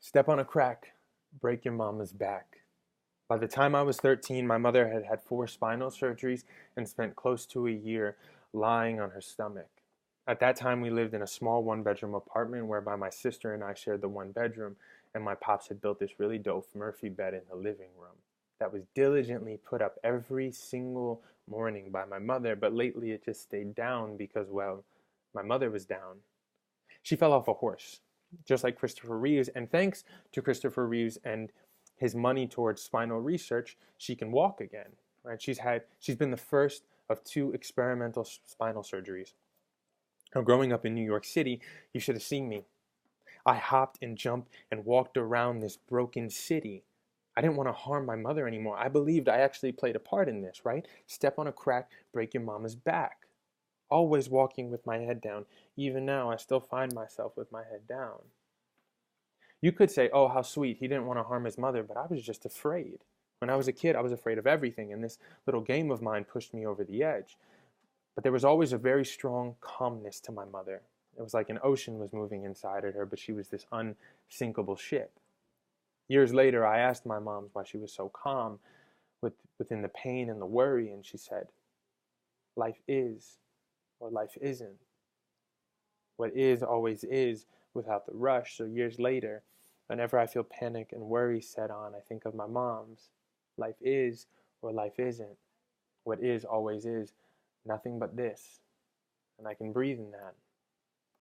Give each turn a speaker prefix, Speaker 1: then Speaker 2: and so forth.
Speaker 1: Step on a crack, break your mama's back. By the time I was 13, my mother had had 4 spinal surgeries and spent close to a year lying on her stomach. At that time, we lived in a small 1 bedroom apartment whereby my sister and I shared the 1 bedroom, and my pops had built this really dope Murphy bed in the living room that was diligently put up every single morning by my mother, but lately it just stayed down because, well, my mother was down. She fell off a horse, just like Christopher Reeves, and thanks to Christopher Reeves and his money towards spinal research, she can walk again. Right? She's been the first of 2 experimental spinal surgeries. Now, growing up in New York City, you should have seen me. I hopped and jumped and walked around this broken city. I didn't want to harm my mother anymore. I believed I actually played a part in this, right? Step on a crack, break your mama's back. Always walking with my head down. Even now, I still find myself with my head down. You could say, oh, how sweet, he didn't want to harm his mother, but I was just afraid. When I was a kid, I was afraid of everything, and this little game of mine pushed me over the edge. But there was always a very strong calmness to my mother. It was like an ocean was moving inside of her, but she was this unsinkable ship. Years later, I asked my mom why she was so calm within the pain and the worry, and she said, life is, or life isn't. What is always is without the rush. So years later, whenever I feel panic and worry set on, I think of my mom's. Life is or life isn't. What is always is. Nothing but this. And I can breathe in that.